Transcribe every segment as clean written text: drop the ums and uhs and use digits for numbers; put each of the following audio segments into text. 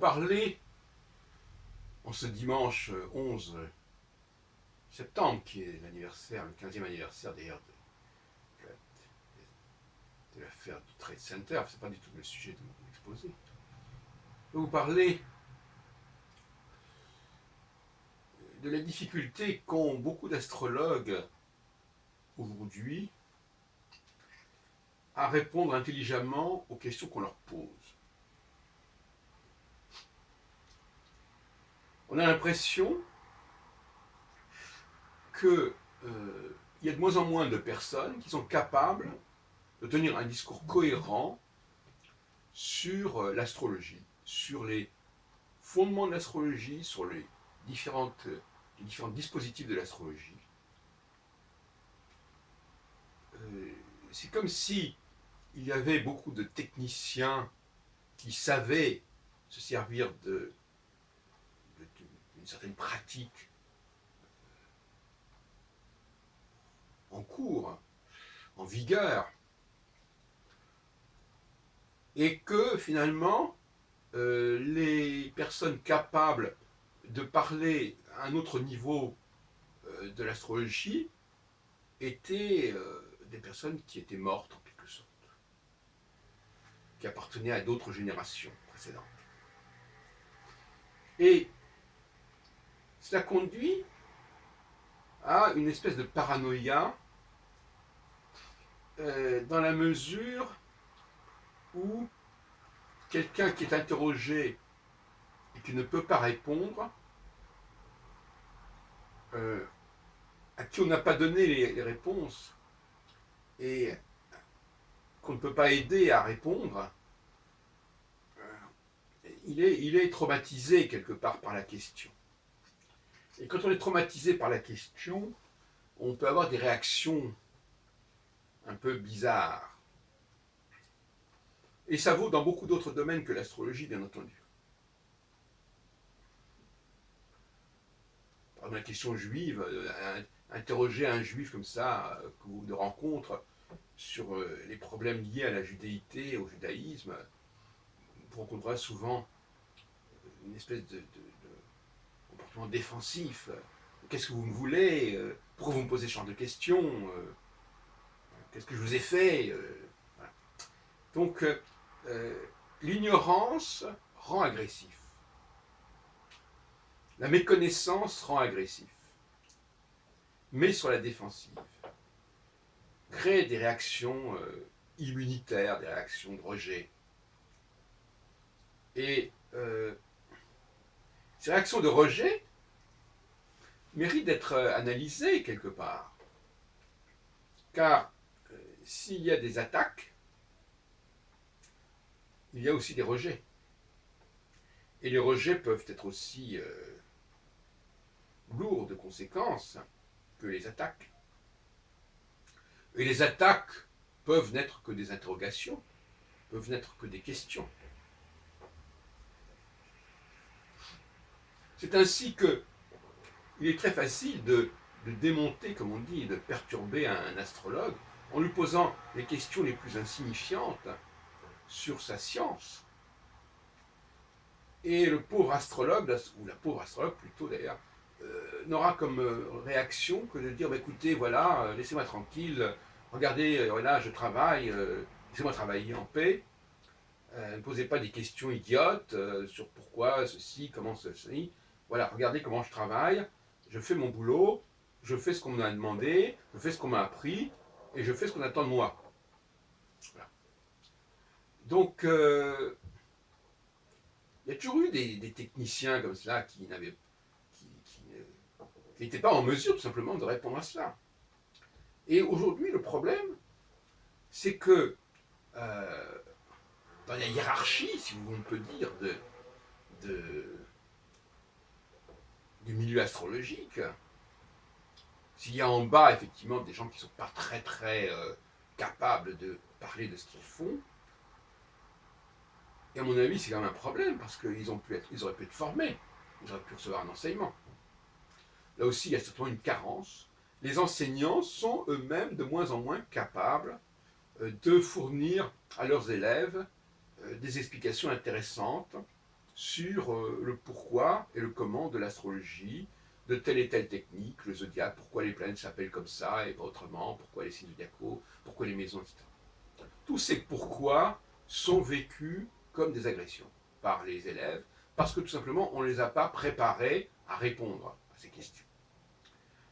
parler, en ce dimanche 11 septembre, qui est l'anniversaire, le 15e anniversaire d'ailleurs de l'affaire du Trade Center, ce n'est pas du tout le sujet de mon exposé. Je vais vous parler de la difficulté qu'ont beaucoup d'astrologues aujourd'hui à répondre intelligemment aux questions qu'on leur pose. On a l'impression qu'il y a de moins en moins de personnes qui sont capables de tenir un discours cohérent sur l'astrologie, sur les fondements de l'astrologie, sur les différents dispositifs de l'astrologie. C'est comme si il y avait beaucoup de techniciens qui savaient se servir d'une certaine pratique en cours, en vigueur, et que finalement, les personnes capables de parler à un autre niveau de l'astrologie étaient des personnes qui étaient mortes en quelque sorte, qui appartenaient à d'autres générations précédentes. Et cela conduit à une espèce de paranoïa dans la mesure où quelqu'un qui est interrogé et qui ne peut pas répondre, à qui on n'a pas donné les réponses et qu'on ne peut pas aider à répondre, il est traumatisé quelque part par la question. Et quand on est traumatisé par la question, on peut avoir des réactions un peu bizarres. Et ça vaut dans beaucoup d'autres domaines que l'astrologie, bien entendu. Par exemple, la question juive, interroger un juif comme ça, que vous de rencontre, sur les problèmes liés à la judéité, au judaïsme, vous rencontrerez souvent une espèce de comportement défensif. Qu'est-ce que vous me voulez? Pourquoi vous me posez ce genre de questions? Qu'est-ce que je vous ai fait? Voilà. Donc, l'ignorance rend agressif. La méconnaissance rend agressif. Met sur la défensive. Crée des réactions immunitaires, des réactions de rejet. Et ces réactions de rejet méritent d'être analysées quelque part. Car s'il y a des attaques, il y a aussi des rejets. Et les rejets peuvent être aussi lourds de conséquences que les attaques. Et les attaques peuvent n'être que des interrogations, peuvent n'être que des questions. C'est ainsi que il est très facile de démonter, comme on dit, de perturber un astrologue en lui posant les questions les plus insignifiantes sur sa science. Et le pauvre astrologue, ou la pauvre astrologue plutôt d'ailleurs, n'aura comme réaction que de dire bah, écoutez, voilà, laissez-moi tranquille, regardez, là je travaille, laissez-moi travailler en paix, ne posez pas des questions idiotes sur pourquoi ceci, comment ceci. Voilà, regardez comment je travaille, je fais mon boulot, je fais ce qu'on m'a demandé, je fais ce qu'on m'a appris, et je fais ce qu'on attend de moi. Voilà. Donc, il y a toujours eu des techniciens comme cela qui n'étaient pas en mesure tout simplement de répondre à cela. Et aujourd'hui, le problème, c'est que dans la hiérarchie, si on peut dire, du milieu astrologique, s'il y a en bas effectivement des gens qui ne sont pas très capables de parler de ce qu'ils font, et à mon avis c'est quand même un problème parce qu'ils auraient pu être formés, ils auraient pu recevoir un enseignement. Là aussi il y a certainement une carence. Les enseignants sont eux-mêmes de moins en moins capables de fournir à leurs élèves des explications intéressantes sur le pourquoi et le comment de l'astrologie, de telle et telle technique, le zodiaque, pourquoi les planètes s'appellent comme ça et pas autrement, pourquoi les signes zodiacaux, pourquoi les maisons, etc. Tous ces pourquoi sont vécus comme des agressions par les élèves, parce que tout simplement on ne les a pas préparés à répondre à ces questions.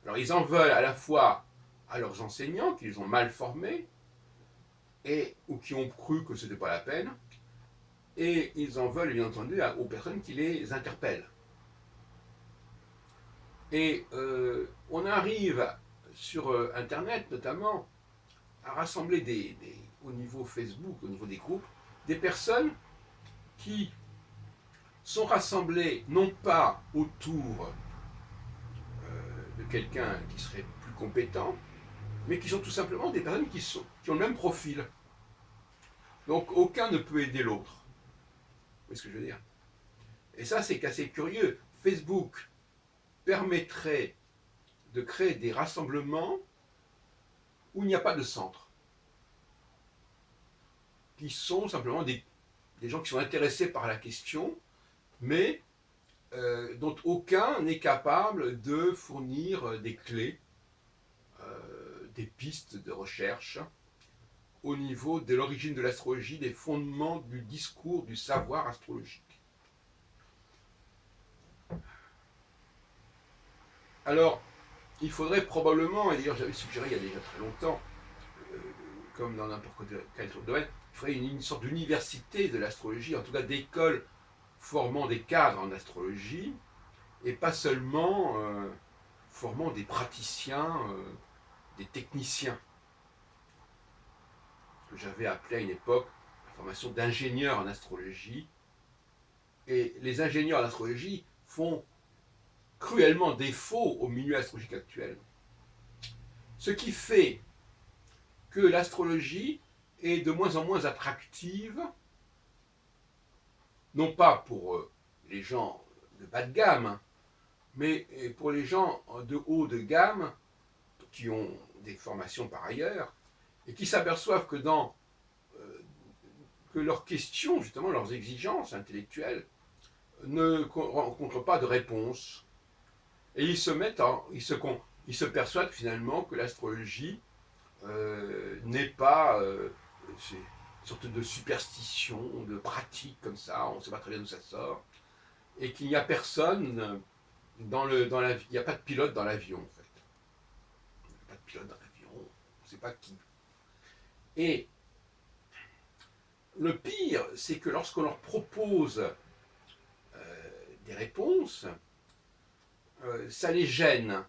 Alors ils en veulent à la fois à leurs enseignants qui les ont mal formés, ou qui ont cru que ce n'était pas la peine, et ils en veulent bien entendu aux personnes qui les interpellent. Et on arrive sur Internet notamment à rassembler au niveau Facebook, au niveau des groupes, des personnes qui sont rassemblées non pas autour de quelqu'un qui serait plus compétent, mais qui sont tout simplement des personnes qui ont le même profil. Donc aucun ne peut aider l'autre. Vous voyez ce que je veux dire? Et ça, c'est assez curieux. Facebook permettrait de créer des rassemblements où il n'y a pas de centre, qui sont simplement des gens qui sont intéressés par la question, mais dont aucun n'est capable de fournir des clés, des pistes de recherche au niveau de l'origine de l'astrologie, des fondements du discours, du savoir astrologique. Alors, il faudrait probablement, et d'ailleurs j'avais suggéré il y a déjà très longtemps, comme dans n'importe quel autre domaine, il faudrait une sorte d'université de l'astrologie, en tout cas d'école formant des cadres en astrologie, et pas seulement formant des praticiens, des techniciens. Ce que j'avais appelé à une époque la formation d'ingénieurs en astrologie. Et les ingénieurs en astrologie font cruellement défaut au milieu astrologique actuel. Ce qui fait que l'astrologie est de moins en moins attractive, non pas pour les gens de bas de gamme, mais pour les gens de haut de gamme qui ont des formations par ailleurs et qui s'aperçoivent que que leurs questions, justement leurs exigences intellectuelles, ne rencontrent pas de réponse. Et ils se persuadent finalement que l'astrologie n'est pas une sorte de superstition, de pratique comme ça, on ne sait pas très bien d'où ça sort, et qu'il n'y a personne il n'y a pas de pilote dans l'avion en fait. Il n'y a pas de pilote dans l'avion, on ne sait pas qui. Et le pire, c'est que lorsqu'on leur propose des réponses, ça les gêne.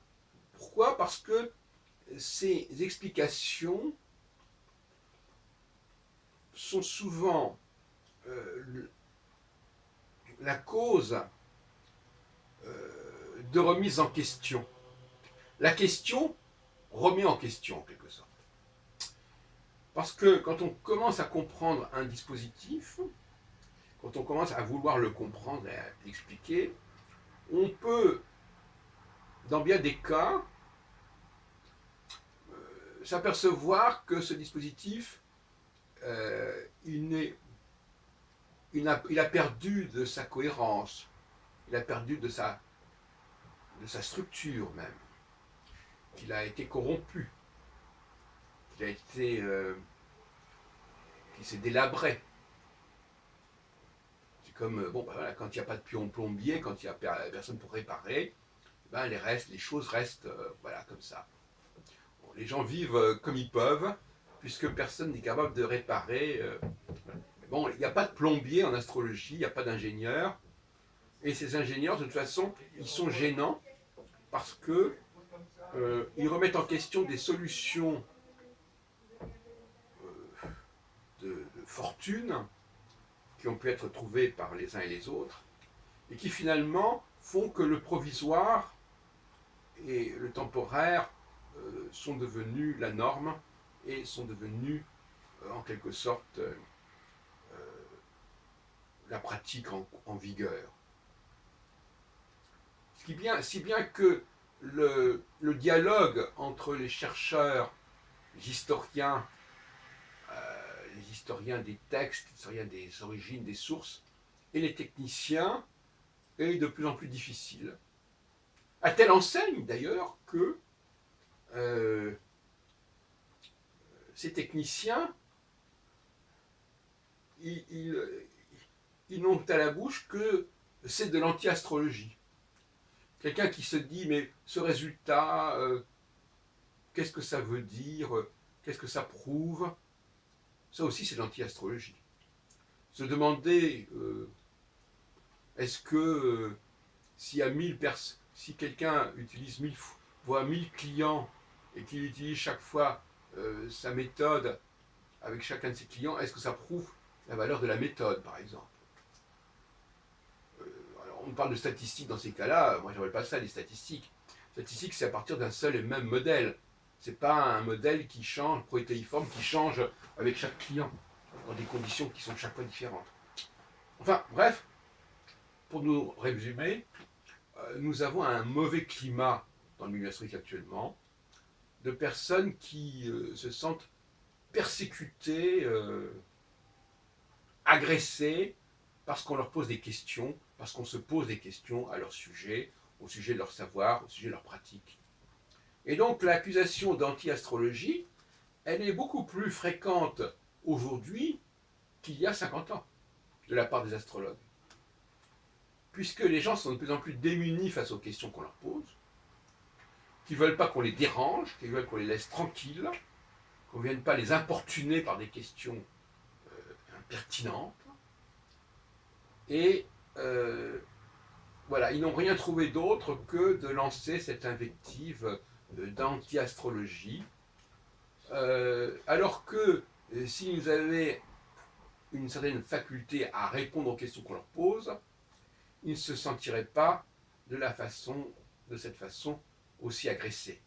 Pourquoi? Parce que ces explications sont souvent la cause de remise en question. La question remet en question en quelque sorte. Parce que quand on commence à comprendre un dispositif, quand on commence à vouloir le comprendre et à l'expliquer, on peut, dans bien des cas, s'apercevoir que ce dispositif, il a perdu de sa cohérence, il a perdu de sa structure même, qu'il a été corrompu, qu'il s'est délabré. C'est comme, voilà, quand il n'y a pas de plombier, quand il n'y a personne pour réparer, les choses restent voilà, comme ça. Bon, les gens vivent comme ils peuvent, puisque personne n'est capable de réparer. Bon, il n'y a pas de plombier en astrologie, il n'y a pas d'ingénieur. Et ces ingénieurs, de toute façon, ils sont gênants parce que ils remettent en question des solutions de fortune qui ont pu être trouvées par les uns et les autres, et qui finalement font que le provisoire et le temporaire sont devenus la norme et sont devenus en quelque sorte la pratique en vigueur. Si bien que le dialogue entre les chercheurs, les historiens des textes, les historiens des origines, des sources, et les techniciens est de plus en plus difficile. À telle enseigne d'ailleurs que euh, ces techniciens, ils, ils, ils n'ont à la bouche que c'est de l'anti-astrologie. Quelqu'un qui se dit, mais ce résultat, qu'est-ce que ça veut dire? Qu'est-ce que ça prouve? Ça aussi, c'est de l'anti-astrologie. Se demander, est-ce que s'il y a 1000 personnes, si quelqu'un utilise 1000 voit 1000 clients et qu'il utilise chaque fois sa méthode avec chacun de ses clients, est-ce que ça prouve la valeur de la méthode, par exemple? Alors, on parle de statistiques dans ces cas-là, moi je n'appelle pas ça des statistiques. Statistiques, c'est à partir d'un seul et même modèle. Ce n'est pas un modèle qui change, protéiforme, qui change avec chaque client, dans des conditions qui sont chaque fois différentes. Enfin, bref, pour nous résumer, nous avons un mauvais climat dans le milieu astrologique actuellement, de personnes qui se sentent persécutées, agressées, parce qu'on leur pose des questions, parce qu'on se pose des questions à leur sujet, au sujet de leur savoir, au sujet de leur pratique. Et donc l'accusation d'anti-astrologie, elle est beaucoup plus fréquente aujourd'hui qu'il y a 50 ans, de la part des astrologues. Puisque les gens sont de plus en plus démunis face aux questions qu'on leur pose, qu'ils ne veulent pas qu'on les dérange, qu'ils veulent qu'on les laisse tranquilles, qu'on ne vienne pas les importuner par des questions impertinentes. Et voilà, ils n'ont rien trouvé d'autre que de lancer cette invective d'anti-astrologie, alors que s'ils avaient une certaine faculté à répondre aux questions qu'on leur pose, ils ne se sentiraient pas de cette façon, aussi agressés.